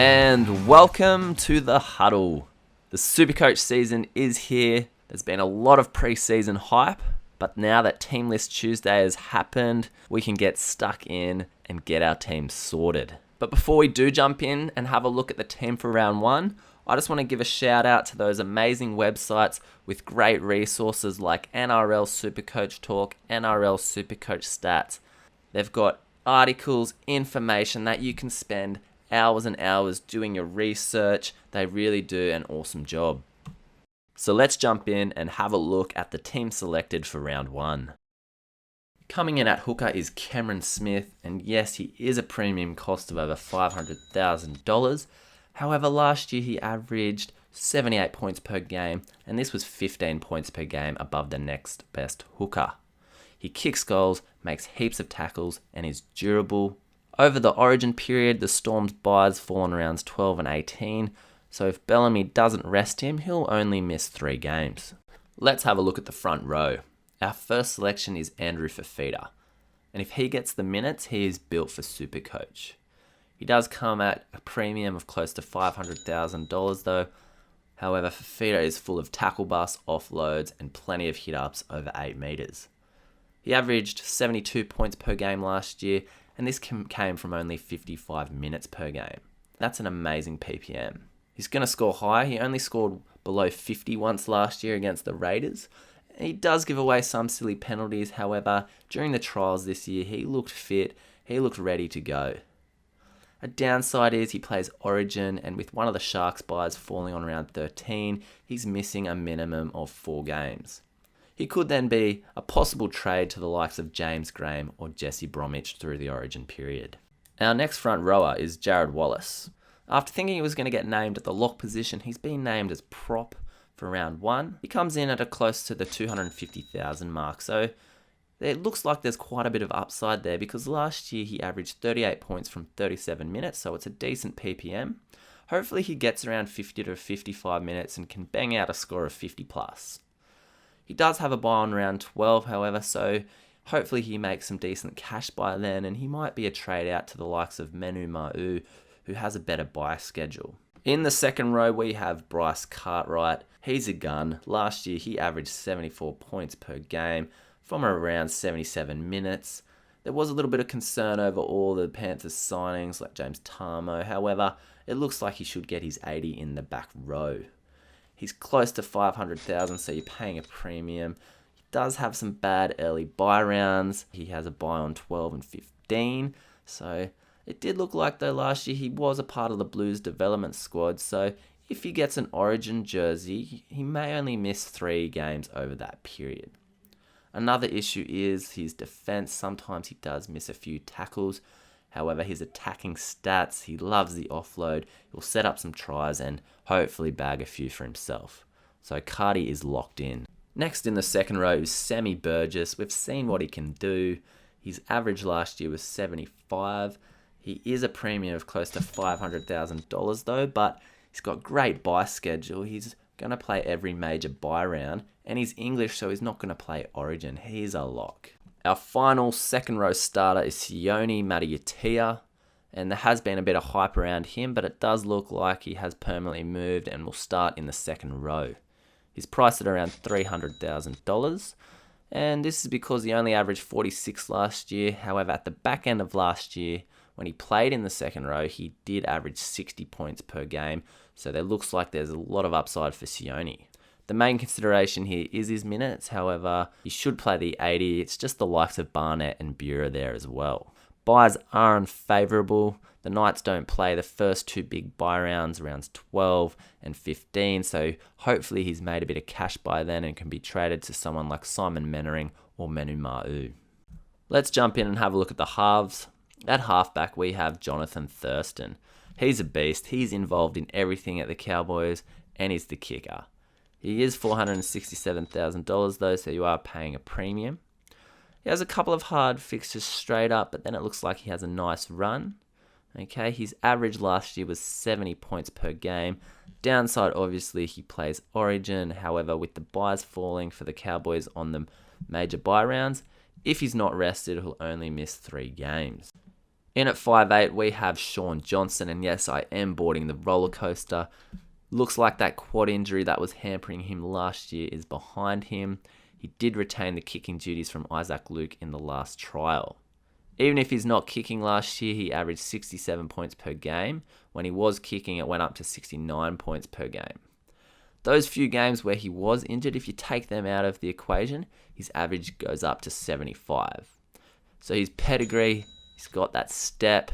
And welcome to the Huddle. The Supercoach season is here. There's been a lot of preseason hype, but now that Team List Tuesday has happened, we can get stuck in and get our team sorted. But before we do jump in and have a look at the team for round one, I just want to give a shout out to those amazing websites with great resources like NRL Supercoach Talk, NRL Supercoach Stats. They've got articles, information that you can spend hours and hours doing your research. They really do an awesome job. So let's jump in and have a look at the team selected for round one. Coming in at hooker is Cameron Smith, and yes, he is a premium cost of over $500,000. However, last year he averaged 78 points per game, and this was 15 points per game above the next best hooker. He kicks goals, makes heaps of tackles, and is durable. Over the Origin period, the Storm's byes fall in rounds 12 and 18, so if Bellamy doesn't rest him, he'll only miss 3 games. Let's have a look at the front row. Our first selection is Andrew Fifita, and if he gets the minutes, he is built for Supercoach. He does come at a premium of close to $500,000 though. However, Fifita is full of tackle busts, offloads, and plenty of hit-ups over 8 metres. He averaged 72 points per game last year, and this came from only 55 minutes per game. That's an amazing PPM. He's going to score high. He only scored below 50 once last year against the Raiders. He does give away some silly penalties. However, during the trials this year, he looked fit. He looked ready to go. A downside is he plays Origin, and with one of the Sharks byes falling on round 13, he's missing a minimum of 4 games. He could then be a possible trade to the likes of James Graham or Jesse Bromwich through the Origin period. Our next front rower is Jared Wallace. After thinking he was going to get named at the lock position, he's been named as prop for round 1. He comes in at a close to the 250,000 mark, so it looks like there's quite a bit of upside there because last year he averaged 38 points from 37 minutes, so it's a decent PPM. Hopefully he gets around 50 to 55 minutes and can bang out a score of 50 plus. He does have a buy on round 12, however, so hopefully he makes some decent cash by then, and he might be a trade out to the likes of Manu Ma'u, who has a better buy schedule. In the second row, we have Bryce Cartwright. He's a gun. Last year, he averaged 74 points per game from around 77 minutes. There was a little bit of concern over all the Panthers signings, like James Tarmo. However, it looks like he should get his 80 in the back row. He's close to 500,000, so you're paying a premium. He does have some bad early buy rounds. He has a buy on 12 and 15. So it did look like, though, last year he was a part of the Blues development squad. So if he gets an Origin jersey, he may only miss 3 games over that period. Another issue is his defense. Sometimes he does miss a few tackles. However, his attacking stats, he loves the offload. He'll set up some tries and hopefully bag a few for himself. So Cardi is locked in. Next in the second row is Sammy Burgess. We've seen what he can do. His average last year was 75. He is a premium of close to $500,000 though, but he's got great buy schedule. He's going to play every major buy round, and he's English, so he's not going to play Origin. He's a lock. Our final second row starter is Sione Mata'utia, and there has been a bit of hype around him, but it does look like he has permanently moved and will start in the second row. He's priced at around $300,000, and this is because he only averaged 46 last year. However, at the back end of last year, when he played in the second row, he did average 60 points per game, so there looks like there's a lot of upside for Sione. The main consideration here is his minutes. However, he should play the 80. It's just the likes of Barnett and Bura there as well. Buys are unfavourable. The Knights don't play the first 2 big buy rounds, rounds 12 and 15, so hopefully he's made a bit of cash by then and can be traded to someone like Simon Mannering or Manu Ma'u. Let's jump in and have a look at the halves. At halfback, we have Jonathan Thurston. He's a beast. He's involved in everything at the Cowboys, and he's the kicker. He is $467,000 though, so you are paying a premium. He has a couple of hard fixtures straight up, but then it looks like he has a nice run. Okay, his average last year was 70 points per game. Downside, obviously, he plays Origin. However, with the buys falling for the Cowboys on the major buy rounds, if he's not rested, he'll only miss 3 games. In at 5'8", we have Sean Johnson, and yes, I am boarding the roller coaster. Looks like that quad injury that was hampering him last year is behind him. He did retain the kicking duties from Isaac Luke in the last trial. Even if he's not kicking last year, he averaged 67 points per game. When he was kicking, it went up to 69 points per game. Those few games where he was injured, if you take them out of the equation, his average goes up to 75. So his pedigree, he's got that step.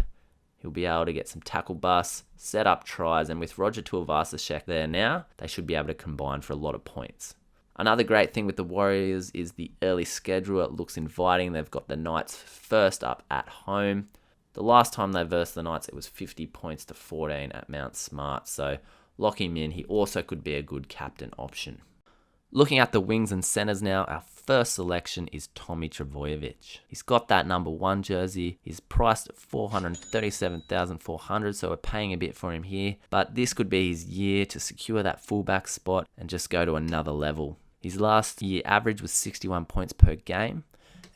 He'll be able to get some tackle busts, set up tries, and with Roger Tuivasa-Sheck there now, they should be able to combine for a lot of points. Another great thing with the Warriors is the early schedule. It looks inviting. They've got the Knights first up at home. The last time they versed the Knights, it was 50 points to 14 at Mount Smart. So lock him in. He also could be a good captain option. Looking at the wings and centers now, our first selection is Tommy Trbojevic. He's got that number 1 jersey. He's priced at $437,400, so we're paying a bit for him here. But this could be his year to secure that fullback spot and just go to another level. His last year average was 61 points per game,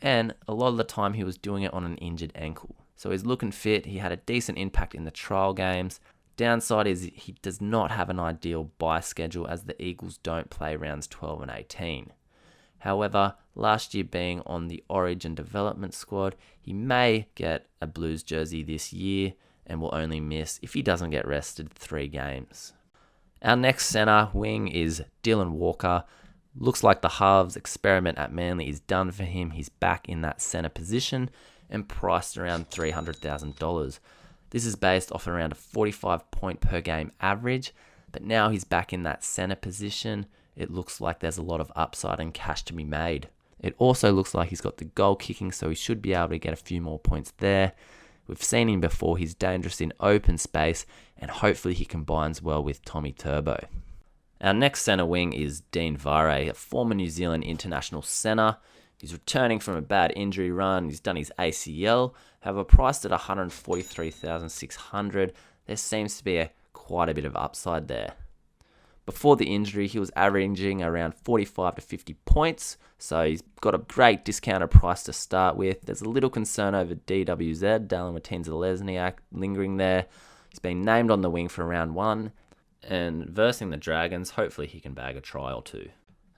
and a lot of the time he was doing it on an injured ankle. So he's looking fit. He had a decent impact in the trial games. Downside is he does not have an ideal bye schedule as the Eagles don't play rounds 12 and 18. However, last year being on the Origin development squad, he may get a Blues jersey this year and will only miss, if he doesn't get rested, 3 games. Our next centre wing is Dylan Walker. Looks like the Halves experiment at Manly is done for him. He's back in that centre position and priced around $300,000. This is based off around a 45 point per game average, but now he's back in that centre position. It looks like there's a lot of upside and cash to be made. It also looks like he's got the goal kicking, so he should be able to get a few more points there. We've seen him before. He's dangerous in open space, and hopefully he combines well with Tommy Turbo. Our next centre wing is Dean Vare, a former New Zealand international centre. He's returning from a bad injury run. He's done his ACL. However, priced at $143,600, there seems to be quite a bit of upside there. Before the injury, he was averaging around 45 to 50 points, so he's got a great discounted price to start with. There's a little concern over DWZ, Dallin Watene-Zelezniak, lingering there. He's been named on the wing for round 1, and versing the Dragons, hopefully he can bag a try or 2.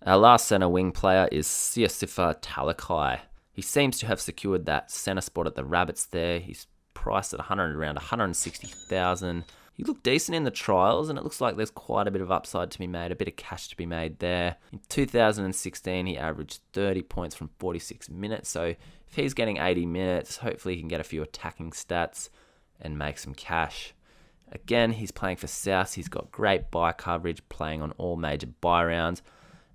Our last centre wing player is Siosifa Talakai. He seems to have secured that centre spot at the Rabbits there. He's priced at around $160,000. He looked decent in the trials, and it looks like there's quite a bit of upside to be made, a bit of cash to be made there. In 2016, he averaged 30 points from 46 minutes, so if he's getting 80 minutes, hopefully he can get a few attacking stats and make some cash. Again, he's playing for South. He's got great bye coverage, playing on all major bye rounds.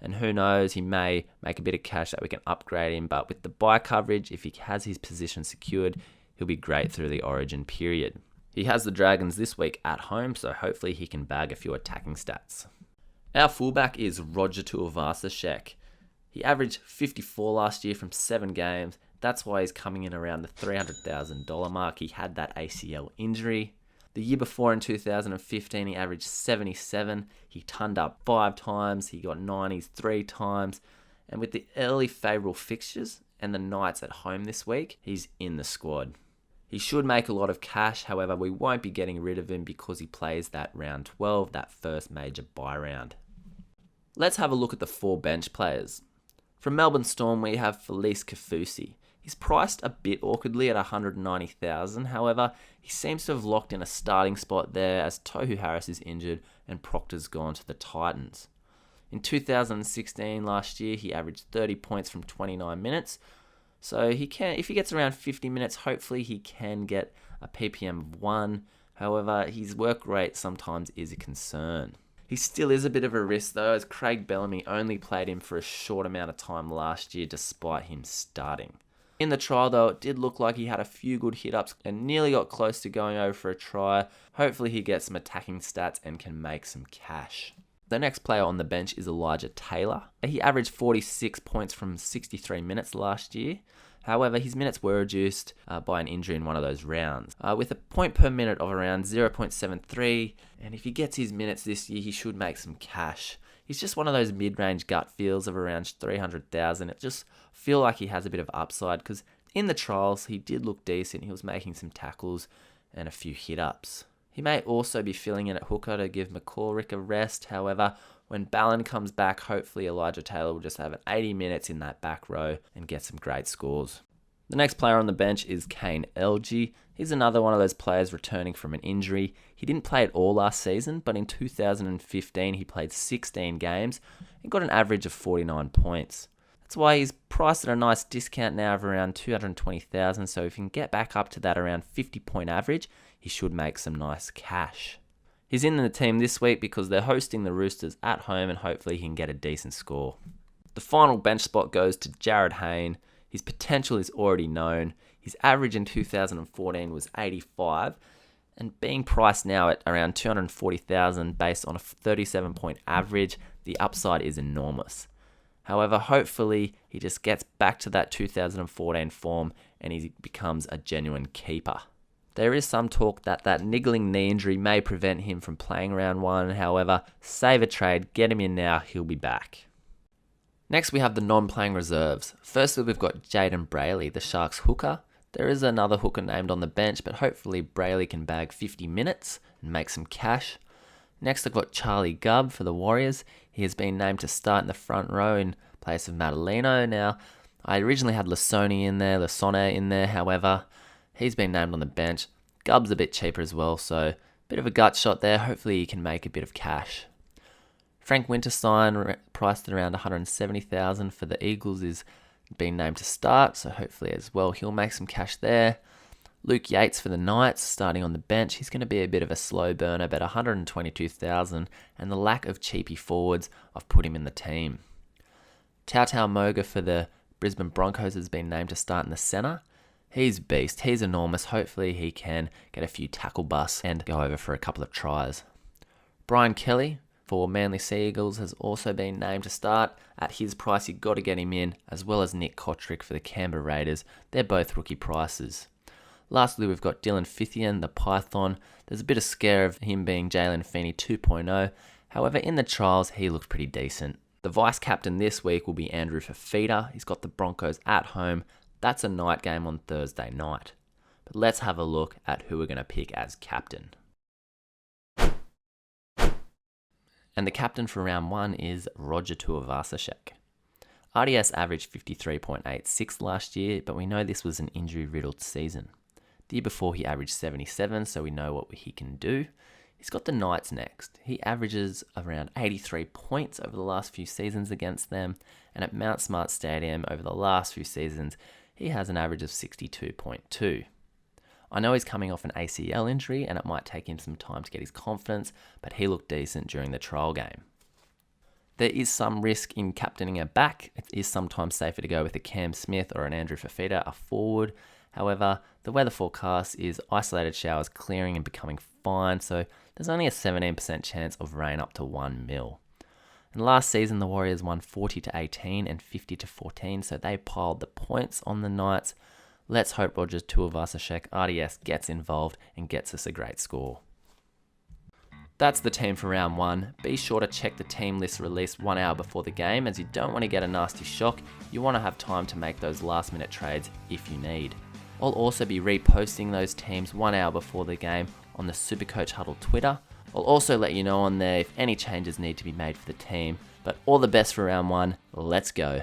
And who knows, he may make a bit of cash that we can upgrade him. But with the bye coverage, if he has his position secured, he'll be great through the Origin period. He has the Dragons this week at home, so hopefully he can bag a few attacking stats. Our fullback is Roger Tuivasa-Sheck. He averaged 54 last year from 7 games. That's why he's coming in around the $300,000 mark. He had that ACL injury. The year before in 2015, he averaged 77. He turned up 5 times. He got 90s 3 times. And with the early favourable fixtures and the Knights at home this week, he's in the squad. He should make a lot of cash. However, we won't be getting rid of him because he plays that round 12, that first major bye round. Let's have a look at the 4 bench players. From Melbourne Storm, we have Felice Kafusi. He's priced a bit awkwardly at $190,000. However, he seems to have locked in a starting spot there as Tohu Harris is injured and Proctor's gone to the Titans. In 2016, last year, he averaged 30 points from 29 minutes. So he can, if he gets around 50 minutes, hopefully he can get a PPM of 1. However, his work rate sometimes is a concern. He still is a bit of a risk though, as Craig Bellamy only played him for a short amount of time last year despite him starting. In the trial though, it did look like he had a few good hit-ups and nearly got close to going over for a try. Hopefully he gets some attacking stats and can make some cash. The next player on the bench is Elijah Taylor. He averaged 46 points from 63 minutes last year. However, his minutes were reduced by an injury in one of those rounds. With a point per minute of around 0.73, and if he gets his minutes this year, he should make some cash. He's just one of those mid-range gut feels of around 300,000. It just feel like he has a bit of upside because In the trials, he did look decent. He was making some tackles and a few hit-ups. He may also be filling in at hooker to give McCorrick a rest. However, when Ballin comes back, hopefully Elijah Taylor will just have 80 minutes in that back row and get some great scores. The next player on the bench is Kane Elgey. He's another one of those players returning from an injury. He didn't play at all last season, but in 2015 he played 16 games and got an average of 49 points. That's why he's priced at a nice discount now of around 220,000, so if he can get back up to that around 50-point average, he should make some nice cash. He's in the team this week because they're hosting the Roosters at home and hopefully he can get a decent score. The final bench spot goes to Jared Hayne. His potential is already known. His average in 2014 was 85, and being priced now at around 240,000 based on a 37-point average, the upside is enormous. However, hopefully he just gets back to that 2014 form and he becomes a genuine keeper. There is some talk that niggling knee injury may prevent him from playing round 1. However, save a trade, get him in now, he'll be back. Next, we have the non-playing reserves. Firstly, we've got Jaden Brayley, the Sharks hooker. There is another hooker named on the bench, but hopefully Brayley can bag 50 minutes and make some cash. Next, I've got Charlie Gubb for the Warriors. He has been named to start in the front row in place of Madalino. Now, I originally had Lasone in there, however, he's been named on the bench. Gubb's a bit cheaper as well, so a bit of a gut shot there. Hopefully he can make a bit of cash. Frank Winterstein, priced at around 170,000 for the Eagles, is being named to start, so hopefully as well he'll make some cash there. Luke Yates for the Knights, starting on the bench. He's going to be a bit of a slow burner, but 122,000, and the lack of cheapy forwards, I've put him in the team. Tautau Moga for the Brisbane Broncos has been named to start in the centre. He's beast, he's enormous. Hopefully he can get a few tackle busts and go over for a couple of tries. Brian Kelly for Manly Sea Eagles has also been named to start. At his price, you've got to get him in, as well as Nick Kotrick for the Canberra Raiders. They're both rookie prices. Lastly, we've got Dylan Fithian, the Python. There's a bit of scare of him being Jalen Feeney 2.0. However, in the trials, he looked pretty decent. The vice-captain this week will be Andrew Fafita. He's got the Broncos at home. That's a night game on Thursday night. But let's have a look at who we're going to pick as captain. And the captain for round 1 is Roger Tuivasa-Sheck. RDS averaged 53.86 last year, but we know this was an injury-riddled season. The year before he averaged 77, so we know what he can do. He's got the Knights next. He averages around 83 points over the last few seasons against them, and at Mount Smart Stadium over the last few seasons, he has an average of 62.2. I know he's coming off an ACL injury and it might take him some time to get his confidence, but he looked decent during the trial game. There is some risk in captaining a back. It is sometimes safer to go with a Cam Smith or an Andrew Fafita, a forward. However, the weather forecast is isolated showers clearing and becoming fine, so there's only a 17% chance of rain up to 1 mil. And last season, the Warriors won 40-18 and 50-14, so they piled the points on the Knights. Let's hope Roger Tuivasa-Sheck RDS gets involved and gets us a great score. That's the team for round 1. Be sure to check the team list released 1 hour before the game, as you don't want to get a nasty shock. You want to have time to make those last minute trades if you need. I'll also be reposting those teams 1 hour before the game on the Supercoach Huddle Twitter. I'll also let you know on there if any changes need to be made for the team. But all the best for round 1. Let's go.